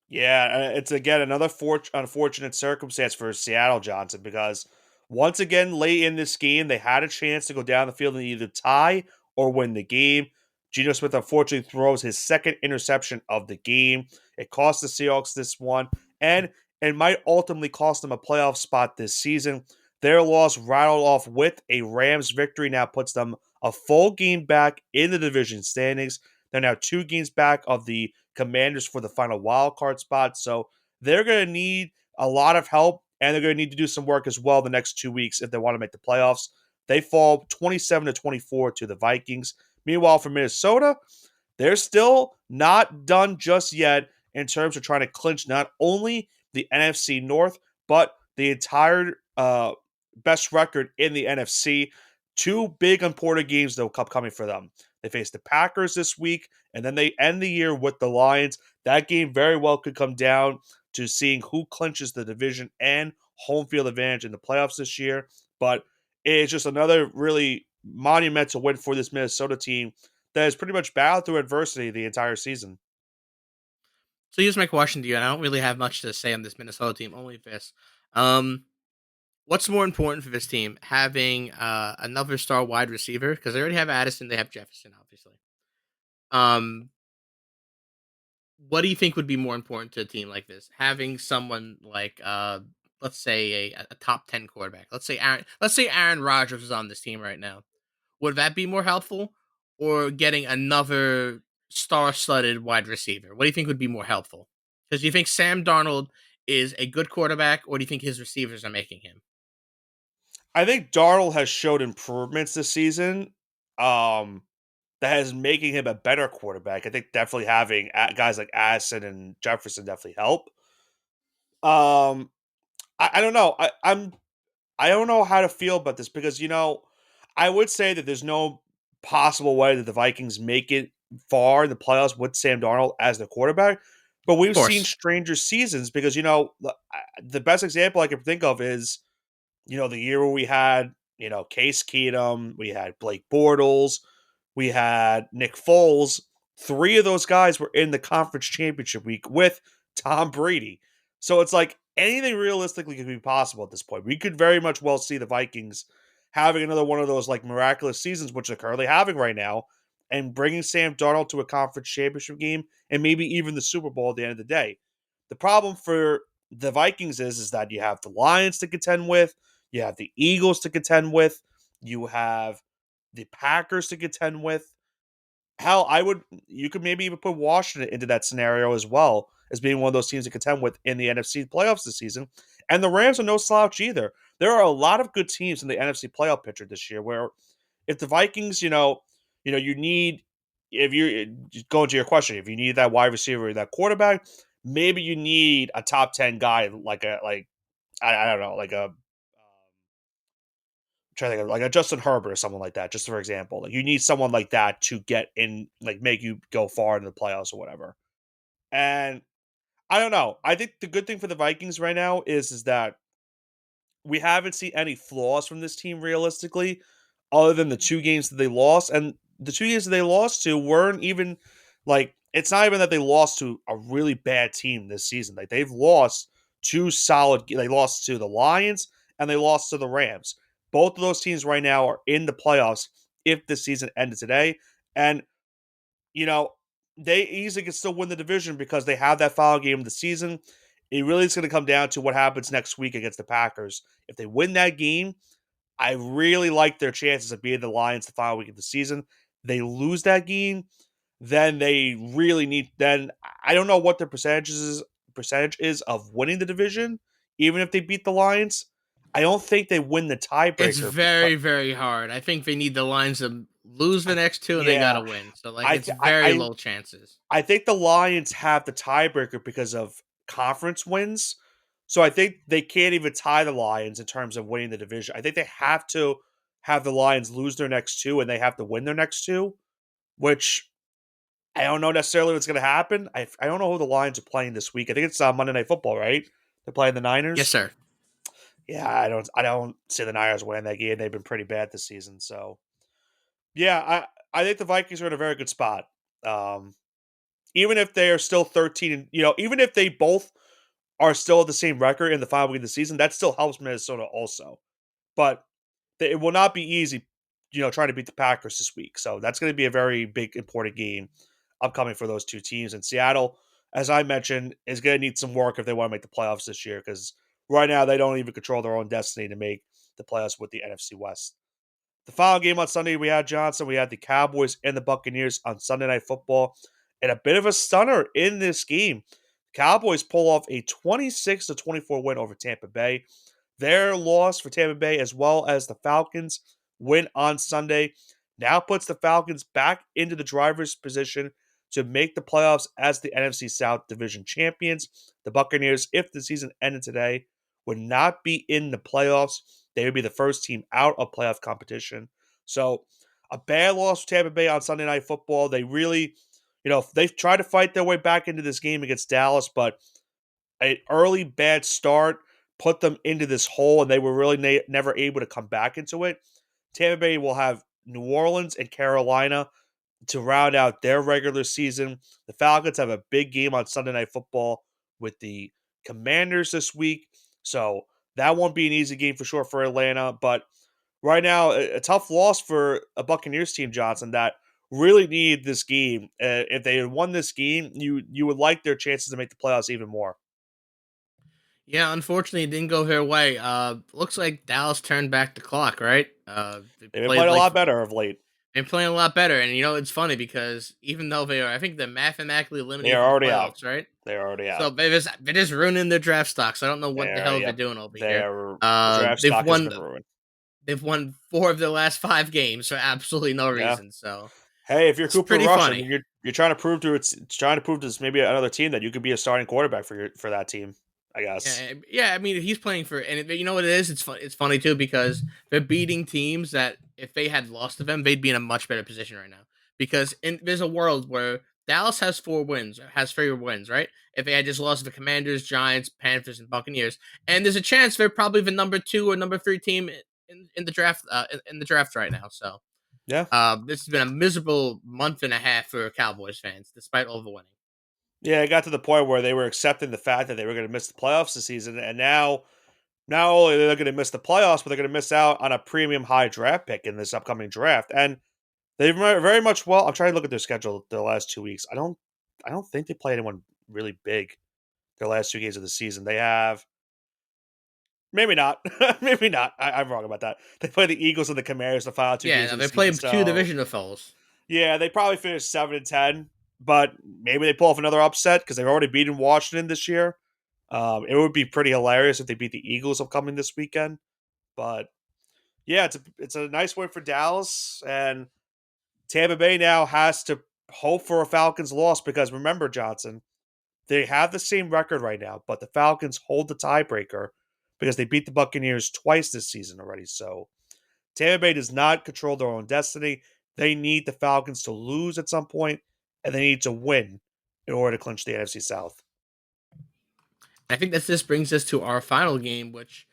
Yeah, it's again another unfortunate circumstance for Seattle, Johnson, because once again late in this game they had a chance to go down the field and either tie or win the game. Geno Smith unfortunately throws his second interception of the game. It cost the Seahawks this one, and it might ultimately cost them a playoff spot this season. Their loss rattled off with a Rams victory now puts them a full game back in the division standings. They're now 2 games back of the Commanders for the final wild card spot. So they're going to need a lot of help, and they're going to need to do some work as well the next 2 weeks if they want to make the playoffs. They fall 27-24 to the Vikings. Meanwhile, for Minnesota, they're still not done just yet in terms of trying to clinch not only the NFC North, but the entire best record in the NFC. 2 big important games, though, coming for them. They face the Packers this week, and then they end the year with the Lions. That game very well could come down to seeing who clinches the division and home field advantage in the playoffs this year. But it's just another really monumental win for this Minnesota team that has pretty much battled through adversity the entire season. So here's my question to you, and I don't really have much to say on this Minnesota team. Only this. Um, what's more important for this team, having another star wide receiver, because they already have Addison, they have Jefferson, obviously. Um, what do you think would be more important to a team like this? Having someone like let's say a top 10 quarterback. Let's say Aaron Rodgers is on this team right now. Would that be more helpful? Or getting another star studded wide receiver? What do you think would be more helpful? Because do you think Sam Darnold is a good quarterback, or do you think his receivers are making him? I think Darnold has showed improvements this season. That is making him a better quarterback. I think definitely having guys like Addison and Jefferson definitely help. Um, I don't know. I don't know how to feel about this because I would say that there's no possible way that the Vikings make it far in the playoffs with Sam Darnold as the quarterback. But Of we've seen course. stranger seasons because the best example I can think of is the year where we had, Case Keenum, we had Blake Bortles, we had Nick Foles. Three of those guys were in the conference championship week with Tom Brady. So it's like anything realistically could be possible at this point. We could very much well see the Vikings having another one of those like miraculous seasons, which they're currently having right now, and bringing Sam Darnold to a conference championship game and maybe even the Super Bowl at the end of the day. The problem for the Vikings is that you have the Lions to contend with, you have the Eagles to contend with, you have the Packers to contend with. Hell, you could maybe even put Washington into that scenario as well as being one of those teams to contend with in the NFC playoffs this season. And the Rams are no slouch either. There are a lot of good teams in the NFC playoff picture this year where if the Vikings, you need, if you going to your question, if you need that wide receiver, that quarterback, maybe you need a top 10 guy I don't know, like a trying to think of like a Justin Herbert or someone like that, just for example. Like you need someone like that to get in, like make you go far into the playoffs or whatever. And I don't know. I think the good thing for the Vikings right now is that we haven't seen any flaws from this team realistically, other than the two games that they lost. And the two games that they lost to weren't even like it's not even that they lost to a really bad team this season. Like they've lost two solid. They lost to the Lions and they lost to the Rams. Both of those teams right now are in the playoffs if the season ended today. And you know, they easily can still win the division because they have that final game of the season. It really is going to come down to what happens next week against the Packers. If they win that game, I really like their chances of being the Lions the final week of the season. They lose that game, then they really need. Then I don't know what their percentage is of winning the division, even if they beat the Lions. I don't think they win the It's tiebreaker because very, very hard. I think they need the Lions to lose the next two, and they got yeah, to win. So like, I it's th- I, very I low chances. I think the Lions have the tiebreaker because of conference wins. So I think they can't even tie the Lions in terms of winning the division. I think they have to have the Lions lose their next two and they have to win their next two, which I don't know necessarily what's going to happen. I don't know who the Lions are playing this week. I think it's Monday Night Football, right? They're playing the Yes, Niners. sir. Yeah, I don't see the Niners winning that game. They've been pretty bad this season. So yeah, I think the Vikings are in a very good spot. Um, even if they are still 13, even if they both are still at the same record in the final week of the season, that still helps Minnesota also. But it will not be easy, trying to beat the Packers this week. So that's going to be a very big, important game upcoming for those two teams. And Seattle, as I mentioned, is going to need some work if they want to make the playoffs this year because right now they don't even control their own destiny to make the playoffs with the NFC West. The final game on Sunday, we had Johnson. We had the Cowboys and the Buccaneers on Sunday Night Football. And a bit of a stunner in this game. Cowboys pull off a 26-24 win over Tampa Bay. Their loss for Tampa Bay, as well as the Falcons' win on Sunday, now puts the Falcons back into the driver's position to make the playoffs as the NFC South Division champions. The Buccaneers, if the season ended today, would not be in the playoffs. They would be the first team out of playoff competition. So, a bad loss for Tampa Bay on Sunday Night Football. They really, they've tried to fight their way back into this game against Dallas, but an early bad start put them into this hole, and they were really never able to come back into it. Tampa Bay will have New Orleans and Carolina to round out their regular season. The Falcons have a big game on Sunday Night Football with the Commanders this week, so that won't be an easy game for sure for Atlanta. But right now, a tough loss for a Buccaneers team, Johnson, that really need this game. If they had won this game, you would like their chances to make the playoffs even more. Yeah, unfortunately, it didn't go their way. Looks like Dallas turned back the clock, right? They They've been played playing a like lot better of late. been playing a lot better, and it's funny because even though they are, I think they're mathematically They eliminated are from the already out. playoffs, right? They're already So out. they're just ruining their draft stocks. I don't know what the hell they're Yep. doing over here. Their draft They've stock has won been ruined. they've won four of their last five games for absolutely no Yeah. reason. So Hey, if you're it's Cooper pretty Rush, funny. you're trying to prove to it's trying to prove to this maybe another team that you could be a starting quarterback for that team. I guess. Yeah. I mean, he's playing for, and you know what it is. It's fun. It's funny too because they're beating teams that if they had lost to them, they'd be in a much better position right now. Because there's a world where Dallas has 4 wins, has 3 wins, right? If they had just lost to the Commanders, Giants, Panthers, and Buccaneers, and there's a chance they're probably the number 2 or number 3 team in the draft in the draft right now. So Yeah. this has been a miserable month and a half for Cowboys fans, despite all the winning. Yeah, it got to the point where they were accepting the fact that they were going to miss the playoffs this season, and now not only are they going to miss the playoffs, but they're going to miss out on a premium high draft pick in this upcoming draft. And they very much well. I'm trying to look at their schedule the last 2 weeks. I don't think they play anyone really big their last 2 games of the season. They have maybe not, maybe not. I'm wrong about that. They play the Eagles and the Commanders the final two Yeah, games now of the they season. played 2 So divisional foes. yeah, they probably finished 7-10, but maybe they pull off another upset because they've already beaten Washington this year. It would be pretty hilarious if they beat the Eagles upcoming this weekend. But yeah, it's a nice win for Dallas, and Tampa Bay now has to hope for a Falcons loss because remember, Johnson, they have the same record right now, but the Falcons hold the tiebreaker because they beat the Buccaneers twice this season already. So Tampa Bay does not control their own destiny. They need the Falcons to lose at some point, and they need to win in order to clinch the NFC South. I think that this brings us to our final game, which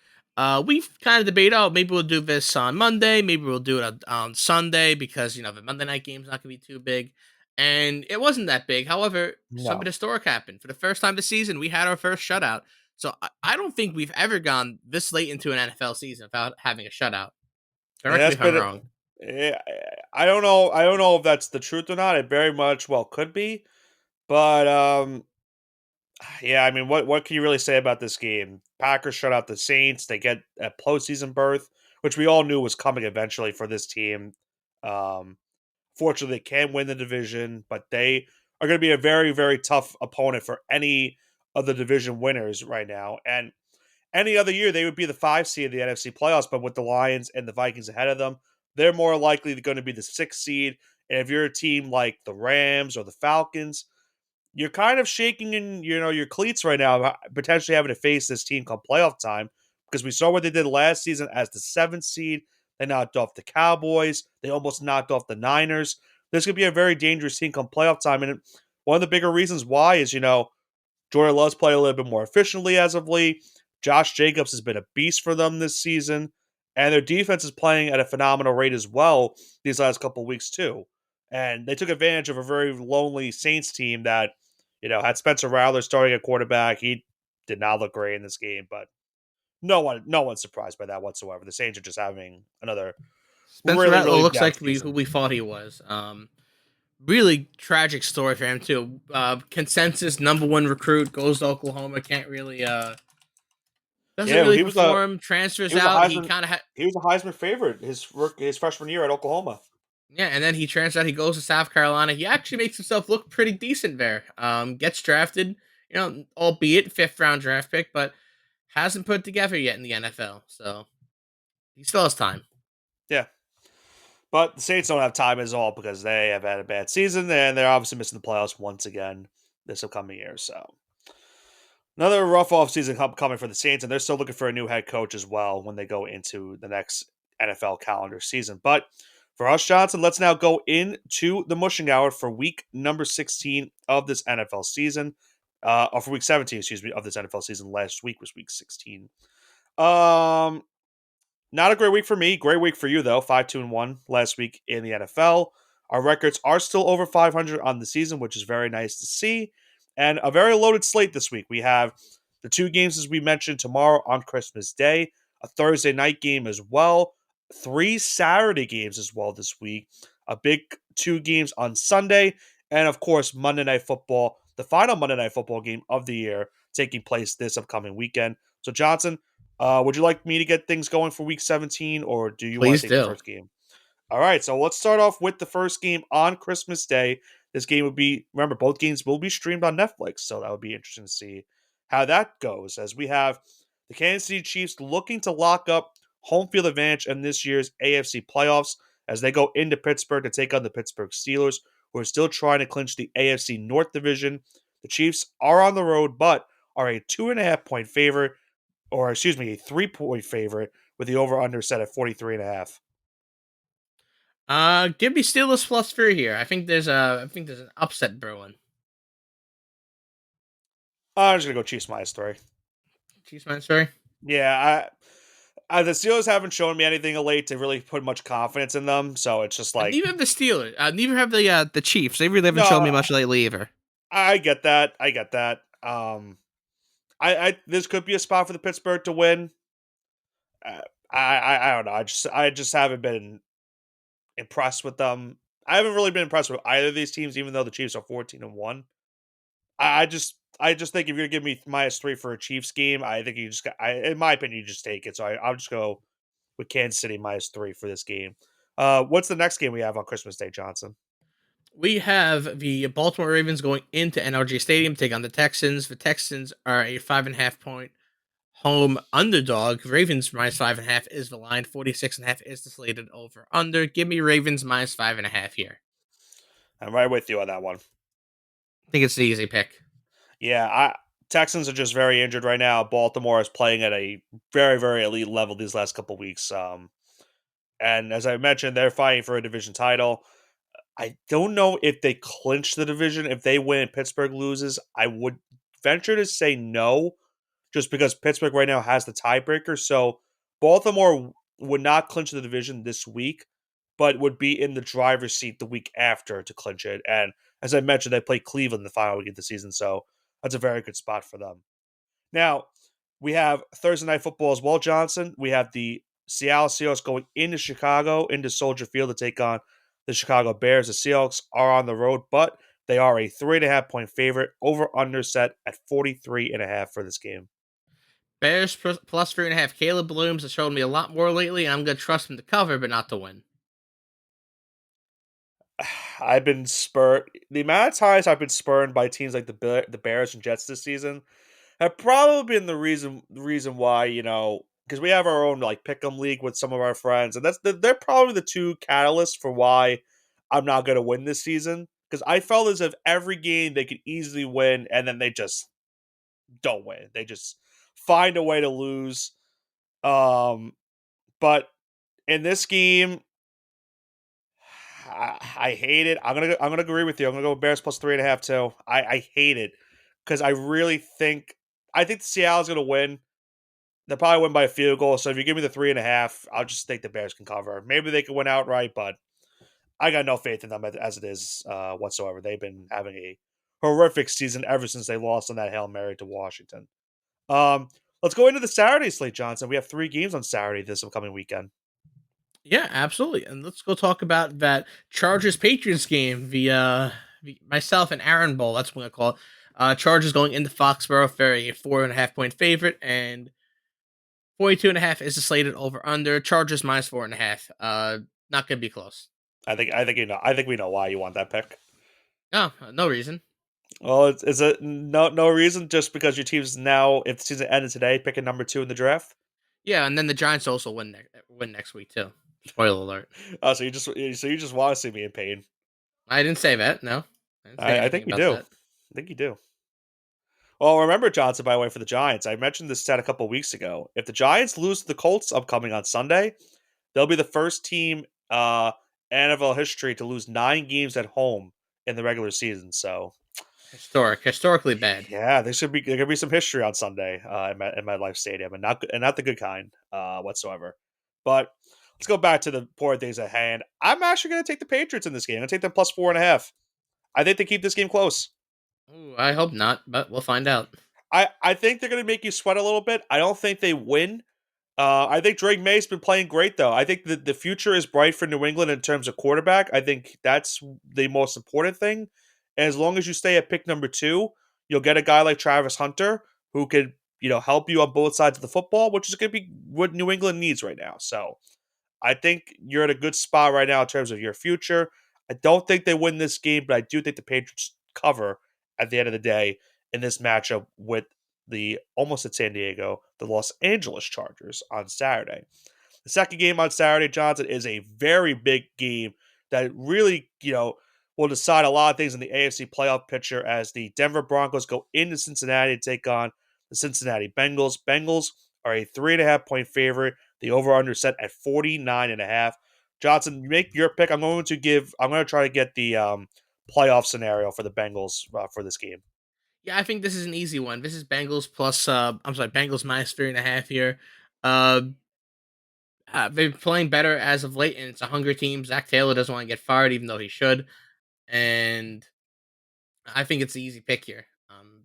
we've kind of debated. Oh, maybe we'll do this on Monday. Maybe we'll do it on Sunday because the Monday night game's not going to be too big, and it wasn't that big. However, something No. historic happened for the first time this season. We had our first shutout. So I don't think we've ever gone this late into an NFL season without having a shutout. And Correct me that's if I'm been wrong. eh, I don't know. I don't know if that's the truth or not. It very much well could be. But yeah, I mean, what can you really say about this game? Packers shut out the Saints. They get a postseason berth, which we all knew was coming eventually for this team. Um, Fortunately, they can win the division, but they are going to be a very, very tough opponent for any of the division winners right now. And any other year, they would be the 5 seed of the NFC playoffs, but with the Lions and the Vikings ahead of them, they're more likely going to be the 6 seed. And if you're a team like the Rams or the Falcons, you're kind of shaking in your cleats right now, potentially having to face this team come playoff time because we saw what they did last season as the 7th seed. They knocked off the Cowboys. They almost knocked off the Niners. This could be a very dangerous team come playoff time, and one of the bigger reasons why is Jordan Love's played a little bit more efficiently as of late. Josh Jacobs has been a beast for them this season, and their defense is playing at a phenomenal rate as well these last couple of weeks too. And they took advantage of a very lonely Saints team that had Spencer Rattler starting at quarterback. He did not look great in this game, but no one's surprised by that whatsoever. The Saints are just having another Spencer really, Rattler really looks down like who season. we thought he was. Really tragic story for him too. Consensus #1 recruit goes to Oklahoma. Can't really doesn't Yeah, really he was a perform. he Transfers was a out. He Heisman kind of had he was a Heisman favorite his freshman year at Oklahoma. yeah, and then he transfers out. He goes to South Carolina. He actually makes himself look pretty decent there. Gets drafted. Albeit 5th round draft pick, but hasn't put it together yet in the NFL. So he still has time. Yeah, but the Saints don't have time as all because they have had a bad season and they're obviously missing the playoffs once again this upcoming year. So another rough offseason coming for the Saints, and they're still looking for a new head coach as well when they go into the next NFL calendar season. But for us, Johnson, let's now go into the mushing hour for week number 16 of this NFL season. Or for week 17, excuse me, of this NFL season. Last week was week 16. Um, Not a great week for me. Great week for you, though. 5-2-1 last week in the NFL. Our records are still over 500 on the season, which is very nice to see. And a very loaded slate this week. We have the 2 games, as we mentioned, tomorrow on Christmas Day, a Thursday night game as well, 3 Saturday games as well this week, a big 2 games on Sunday, and of course, Monday Night Football, the final Monday Night Football game of the year, taking place this upcoming weekend. So, Johnson, would you like me to get things going for week 17, or do you want Please to take the do. first game? All right, so let's start off with the first game on Christmas Day. This game would be, remember, both games will be streamed on Netflix, so that would be interesting to see how that goes. As we have the Kansas City Chiefs looking to lock up home field advantage in this year's AFC playoffs as they go into Pittsburgh to take on the Pittsburgh Steelers, who are still trying to clinch the AFC North Division. The Chiefs are on the road, but are a 2.5 point favorite, or excuse me, a 3 point favorite with the over under set at 43.5. Give me Steelers +3 here. I think there's an upset brewing. I'm just gonna go Chiefs -3. Chiefs -3. Yeah, the Steelers haven't shown me anything of late to really put much confidence in them, so it's just like Neither have the Steelers. Neither have the Chiefs. They really haven't shown me no. much lately either. I get that. I get that. I this could be a spot for the Pittsburgh to win. Uh, I don't know. I just haven't been impressed with them. I haven't really been impressed with either of these teams, even though the Chiefs are 14-1. I just think if you're gonna give me -3 for a Chiefs game, I think you just got. In my opinion, you just take it. So I'll just go with Kansas City -3 for this game. What's the next game we have on Christmas Day, Johnson? We have the Baltimore Ravens going into NRG Stadium, take on the Texans. The Texans are a 5.5 point home underdog. Ravens -5.5 is the line. 46.5 is the slated over under. Give me Ravens -5.5 here. I'm right with you on that one. I think it's the easy pick. Yeah, Texans are just very injured right now. Baltimore is playing at a very, very elite level these last couple weeks. And as I mentioned, they're fighting for a division title. I don't know if they clinch the division. If they win and Pittsburgh loses, I would venture to say no, just because Pittsburgh right now has the tiebreaker. So Baltimore would not clinch the division this week, but would be in the driver's seat the week after to clinch it. And as I mentioned, they play Cleveland the final week of the season, so that's a very good spot for them. Now, we have Thursday Night Football as well, Johnson. We have the Seattle Seahawks going into Chicago, into Soldier Field to take on the Chicago Bears. The Seahawks are on the road, but they are a 3.5 point favorite. Over under set at 43.5 for this game. Bears +3.5. Caleb Williams has shown me a lot more lately, and I'm going to trust him to cover, but not to win. I've been spurred. The amount of times I've been spurned by teams like the Bears and Jets this season have probably been the reason why, because we have our own like pick'em league with some of our friends, and they're probably the two catalysts for why I'm not going to win this season. Because I felt as if every game they could easily win, and then they just don't win. They just find a way to lose. Um, but in this game, I hate it. I'm gonna agree with you. I'm gonna go Bears +3.5 too. I hate it because I think the Seattle's gonna win. They'll probably win by a field goal. So if you give me the 3.5, I'll just think the Bears can cover. Maybe they can win outright, but I got no faith in them as it is whatsoever. They've been having a horrific season ever since they lost on that Hail Mary to Washington. Um, let's go into the Saturday slate, Johnson. We have 3 games on Saturday this upcoming weekend. Yeah, absolutely. And let's go talk about that Chargers Patriots game. Myself and Aaron Bowl. That's what I'm gonna call it. Chargers going into Foxborough for a 4.5 point favorite, and 42.5 is the slated over under. Chargers -4.5. Not gonna be close. I think we know why you want that pick. No, no reason. Well, is it no reason just because your team's now, if the season ended today, picking number 2 in the draft? Yeah, and then the Giants also win next week too. Spoiler alert. Oh, so you just want to see me in pain. I didn't say that. No, I didn't say I anything think you about do. that. I think you do. Well, remember, Johnson, by the way, for the Giants, I mentioned this stat a couple weeks ago. If the Giants lose to the Colts upcoming on Sunday, they'll be the first team NFL history to lose 9 games at home in the regular season. So Historically bad. yeah, there could be some history on Sunday in my life stadium, and not the good kind whatsoever. But let's go back to the poor things at hand. I'm actually going to take the Patriots in this game. I'm going to take them +4.5. I think they keep this game close. Ooh, I hope not, but we'll find out. I think they're going to make you sweat a little bit. I don't think they win. I think Drake May's been playing great, though. I think the future is bright for New England in terms of quarterback. I think that's the most important thing. And as long as you stay at pick number 2, you'll get a guy like Travis Hunter who could, help you on both sides of the football, which is going to be what New England needs right now. So I think you're in a good spot right now in terms of your future. I don't think they win this game, but I do think the Patriots cover at the end of the day in this matchup with the almost at San Diego, the Los Angeles Chargers on Saturday. The second game on Saturday, Johnson, is a very big game that really, will decide a lot of things in the AFC playoff picture as the Denver Broncos go into Cincinnati to take on the Cincinnati Bengals. Bengals are a 3.5 point favorite. The over-under set at 49.5. Johnson, make your pick. I'm going to try to get the playoff scenario for the Bengals for this game. Yeah, I think this is an easy one. This is Bengals plus. I'm sorry, Bengals minus 3.5 here. Uh, they've been playing better as of late, and it's a hunger team. Zach Taylor doesn't want to get fired, even though he should, and I think it's the easy pick here.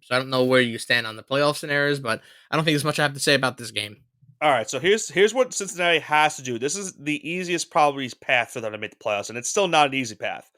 So I don't know where you stand on the playoff scenarios, but I don't think there's much I have to say about this game. All right, so here's what Cincinnati has to do. This is the easiest probably path for them to make the playoffs, and it's still not an easy path.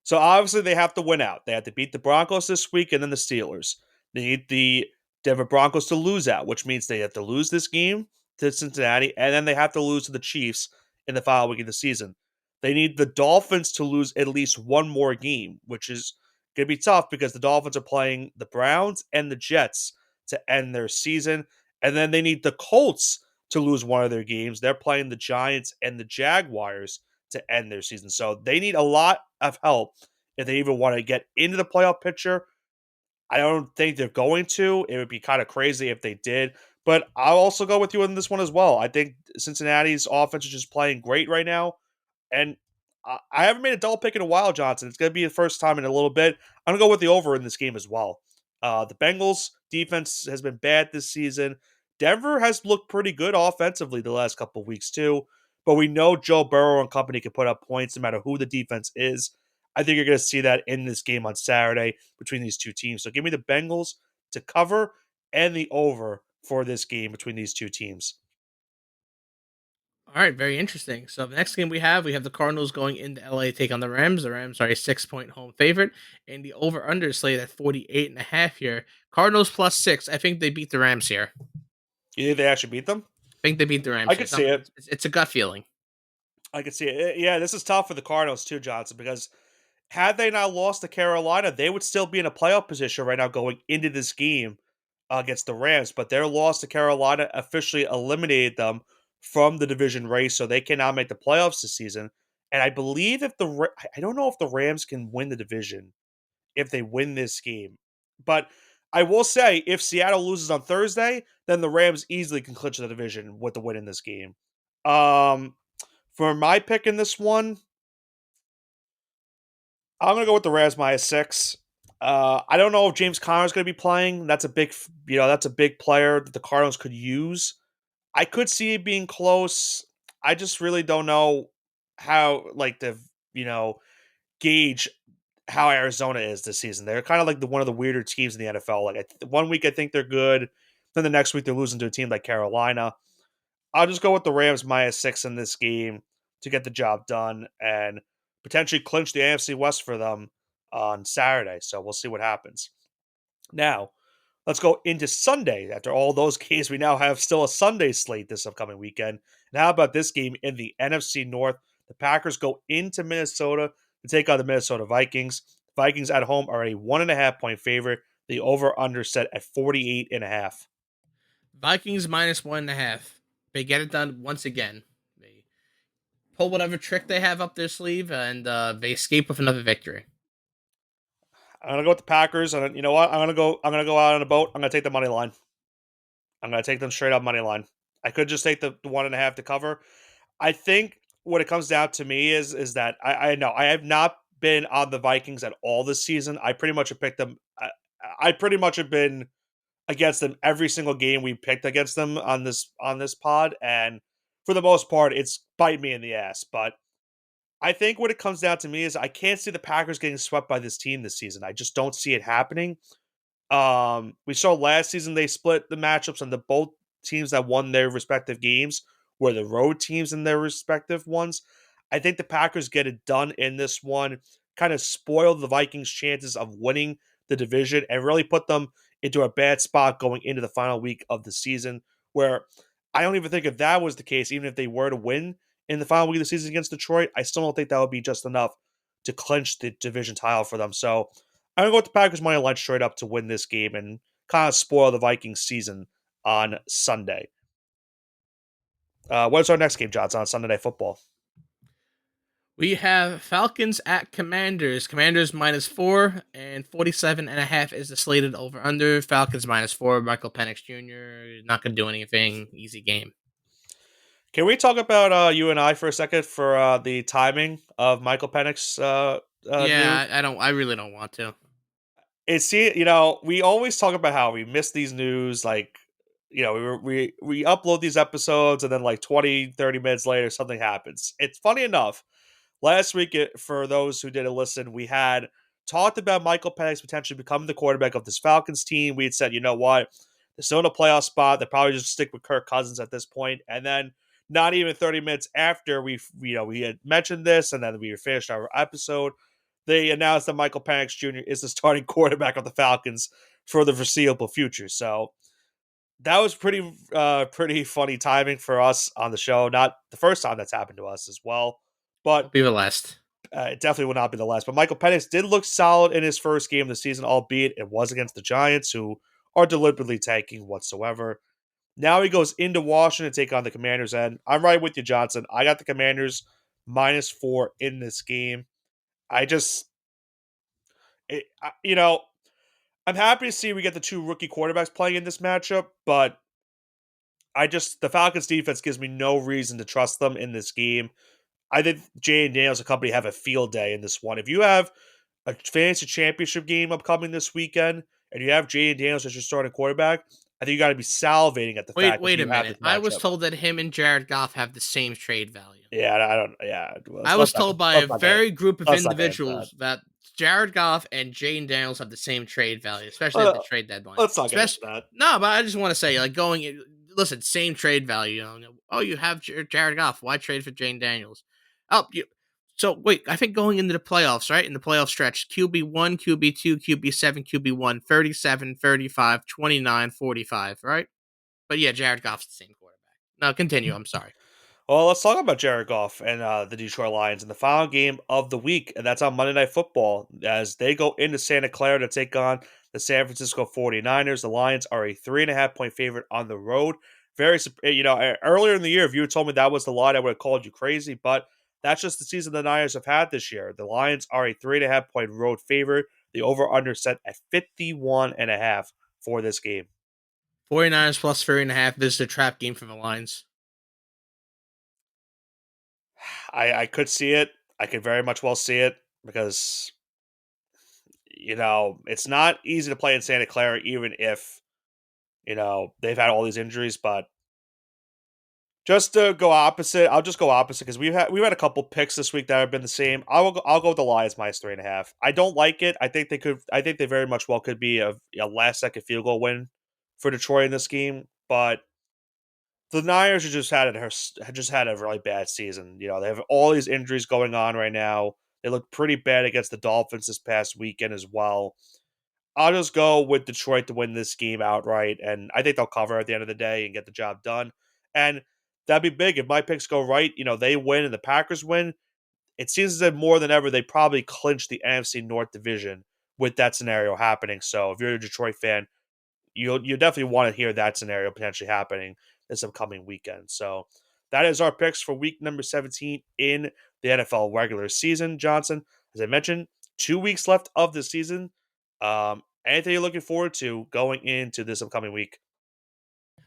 So obviously they have to win out. They have to beat the Broncos this week and then the Steelers. They need the Denver Broncos to lose out, which means they have to lose this game to Cincinnati, and then they have to lose to the Chiefs in the final week of the season. They need the Dolphins to lose at least one more game, which is going to be tough because the Dolphins are playing the Browns and the Jets to end their season. And then they need the Colts to lose one of their games. They're playing the Giants and the Jaguars to end their season. So they need a lot of help if they even want to get into the playoff picture. I don't think they're going to. It would be kind of crazy if they did. But I'll also go with you on this one as well. I think Cincinnati's offense is just playing great right now. And I haven't made a double pick in a while, Johnson. It's going to be the first time in a little bit. I'm going to go with the over in this game as well. The Bengals defense has been bad this season. Denver has looked pretty good offensively the last couple of weeks too. But we know Joe Burrow and company can put up points no matter who the defense is. I think you're going to see that in this game on Saturday between these two teams. So give me the Bengals to cover and the over for this game between these two teams. All right, very interesting. So the next game we have the Cardinals going into LA to take on the Rams. The Rams are a 6 point home favorite, and the over under is slated at 48.5 here. Cardinals plus 6. I think they beat the Rams here. You think they actually beat them? I think they beat the Rams I here. could see it. It's a gut feeling. I could see it. Yeah, this is tough for the Cardinals too, Johnson, because had they not lost to Carolina, they would still be in a playoff position right now going into this game against the Rams. But their loss to Carolina officially eliminated them from the division race, so they cannot make the playoffs this season. And I believe I don't know if the Rams can win the division if they win this game, but I will say if Seattle loses on Thursday, then the Rams easily can clinch the division with the win in this game. Um, for my pick in this one, I'm gonna go with the Rams minus 6. I don't know if James Conner is going to be playing. That's a big player that the Cardinals could use. I could see it being close. I just really don't know how, like, you know, gauge how Arizona is this season. They're kind of like one of the weirder teams in the NFL. Like, one week I think they're good, then the next week they're losing to a team like Carolina. I'll just go with the Rams minus 6 in this game to get the job done and potentially clinch the AFC West for them on Saturday. So we'll see what happens. Now, let's go into Sunday. After all those games, we now have still a Sunday slate this upcoming weekend. And how about this game in the NFC North? The Packers go into Minnesota to take on the Minnesota Vikings. The Vikings at home are a 1.5 point favorite. The over-under set at 48.5. Vikings minus 1.5. They get it done once again. They pull whatever trick they have up their sleeve, and they escape with another victory. I'm gonna go with the Packers, and you know what? I'm gonna go out on a boat. I'm gonna take the money line. I'm gonna take them straight up money line. I could just take the 1.5 to cover. I think what it comes down to me is that I know I have not been on the Vikings at all this season. I pretty much have picked them. I pretty much have been against them every single game we picked against them on this pod, and for the most part, it's bite me in the ass. But I think what it comes down to me is I can't see the Packers getting swept by this team this season. I just don't see it happening. We saw last season they split the matchups, and the both teams that won their respective games were the road teams in their respective ones. I think the Packers get it done in this one, kind of spoil the Vikings' chances of winning the division, and really put them into a bad spot going into the final week of the season. Where I don't even think if that was the case, even if they were to win in the final week of the season against Detroit, I still don't think that would be just enough to clinch the division title for them. So I'm gonna go with the Packers money line straight up to win this game and kind of spoil the Vikings season on Sunday. What's our next game, Johnson, on Sunday Night Football? We have Falcons at Commanders. Commanders minus 4, and 47.5 is the slated over under. Falcons minus 4. Michael Penix Jr. not going to do anything. Easy game. Can we talk about you and I for a second for the timing of Michael Penix's news? Yeah, I don't. I really don't want to. We always talk about how we miss these news. Like, we upload these episodes, and then like 20, 30 minutes later, something happens. It's funny enough. Last week, for those who didn't listen, we had talked about Michael Penix potentially becoming the quarterback of this Falcons team. We had said, you know what, they're still in a playoff spot. They probably just stick with Kirk Cousins at this point. And then, not even 30 minutes after we had mentioned this, and then we finished our episode, they announced that Michael Penix Jr. is the starting quarterback of the Falcons for the foreseeable future. So that was pretty funny timing for us on the show. Not the first time that's happened to us as well, but Won't be the last. it definitely will not be the last. But Michael Penix did look solid in his first game of the season, albeit it was against the Giants, who are deliberately tanking whatsoever. Now he goes into Washington to take on the Commanders, and I'm right with you, Johnson. I got the Commanders -4 in this game. I just, it, I- you know, I'm happy to see we get the two rookie quarterbacks playing in this matchup, but the Falcons defense gives me no reason to trust them in this game. I think Jay and Daniels and company have a field day in this one. If you have a fantasy championship game upcoming this weekend and you have Jay and Daniels as your starting quarterback, I think you got to be salivating at the Wait, fact that wait a you have this minute. I was matchup. told that him and Jared Goff have the same trade value. Yeah, I don't. Yeah, well, I was told by a very group of let's not get into that. individuals that Jared Goff and Jane Daniels have the same trade value, especially at Uh, the trade deadline. let's not get into Especially that. no, but I just want to say, like, listen, same trade value. Oh, you have Jared Goff. Why trade for Jane Daniels? Oh, so wait, I think going into the playoffs, right? In the playoff stretch, QB1, QB2, QB7, QB1, 37, 35, 29, 45, right? But yeah, Jared Goff's the same quarterback. Now continue. I'm sorry. Well, let's talk about Jared Goff and the Detroit Lions in the final game of the week, and that's on Monday Night Football as they go into Santa Clara to take on the San Francisco 49ers. The Lions are a 3.5 point favorite on the road. Earlier in the year, if you had told me that was the line, I would have called you crazy, but that's just the season the Niners have had this year. The Lions are a 3.5 point road favorite. The over-under set at 51.5 for this game. 49ers plus 3.5. This is a trap game for the Lions. I could see it. I could very much well see it because it's not easy to play in Santa Clara, even if they've had all these injuries. But just to go opposite, I'll just go opposite because we've had a couple picks this week that have been the same. I'll go with the Lions -3.5. I don't like it. I think they could. I think they very much well could be a last second field goal win for Detroit in this game, but the Niners have just had a really bad season. They have all these injuries going on right now. They look pretty bad against the Dolphins this past weekend as well. I'll just go with Detroit to win this game outright, and I think they'll cover at the end of the day and get the job done. And that'd be big if my picks go right. They win and the Packers win. It seems as if more than ever they probably clinch the NFC North division with that scenario happening. So if you're a Detroit fan, you definitely want to hear that scenario potentially happening this upcoming weekend. So that is our picks for week number 17 in the NFL regular season. Johnson, as I mentioned, 2 weeks left of the season. Anything you're looking forward to going into this upcoming week?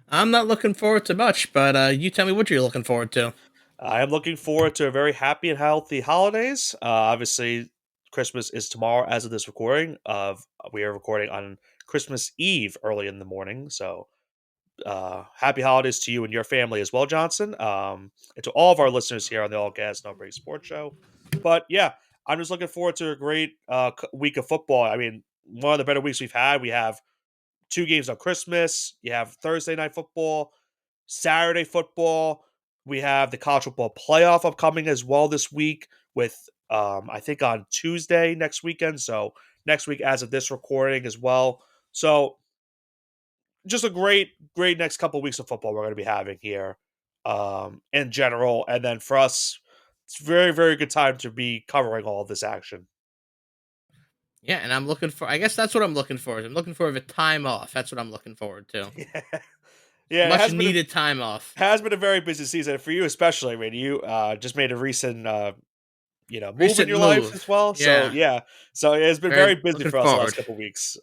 I'm not looking forward to much, but you tell me what you're looking forward to. I am looking forward to a very happy and healthy holidays. Obviously, Christmas is tomorrow as of this recording. We are recording on Christmas Eve early in the morning. So happy holidays to you and your family as well, Johnson. And to all of our listeners here on the All Gas No Break Sports Show. But yeah, I'm just looking forward to a great week of football. I mean, one of the better weeks we've had. We have 2 games on Christmas. You have Thursday night football, Saturday football. We have the college football playoff upcoming as well this week with I think on Tuesday next weekend. So next week as of this recording as well. So just a great next couple of weeks of football we're going to be having here in general. And then for us, it's very, very good time to be covering all of this action. Yeah, and I'm looking for. I guess that's what I'm looking for. I'm looking for a time off. That's what I'm looking forward to. Yeah, yeah, Much needed time off. has been a very busy season for you, especially. I mean, you just made a recent move in Recent your life as move. well. So Yeah, yeah, so it's been very very busy looking for us the last forward. couple of weeks.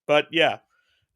But yeah,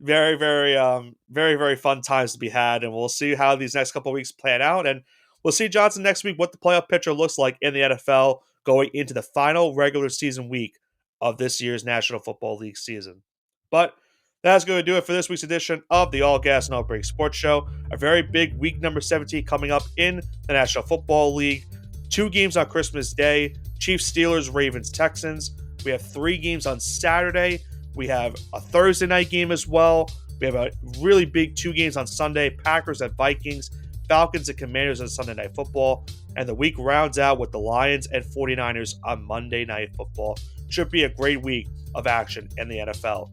very fun times to be had, and we'll see how these next couple of weeks plan out. And we'll see, Johnson, next week what the playoff picture looks like in the NFL going into the final regular season week of this year's National Football League season. But that's going to do it for this week's edition of the All Gas No Break Sports Show. A very big week number 17 coming up in the National Football League. 2 games on Christmas Day: Chiefs, Steelers, Ravens, Texans. We have 3 games on Saturday. We have a Thursday night game as well. We have a really big 2 games on Sunday: Packers at Vikings, Falcons and Commanders on Sunday Night Football. And the week rounds out with the Lions and 49ers on Monday Night Football. Should be a great week of action in the NFL.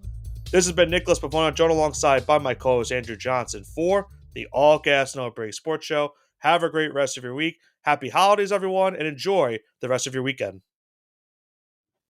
This has been Nicholas Pavona, joined alongside by my co-host Andrew Johnson for the All Gas No Break Sports Show. Have a great rest of your week. Happy holidays, everyone, and enjoy the rest of your weekend.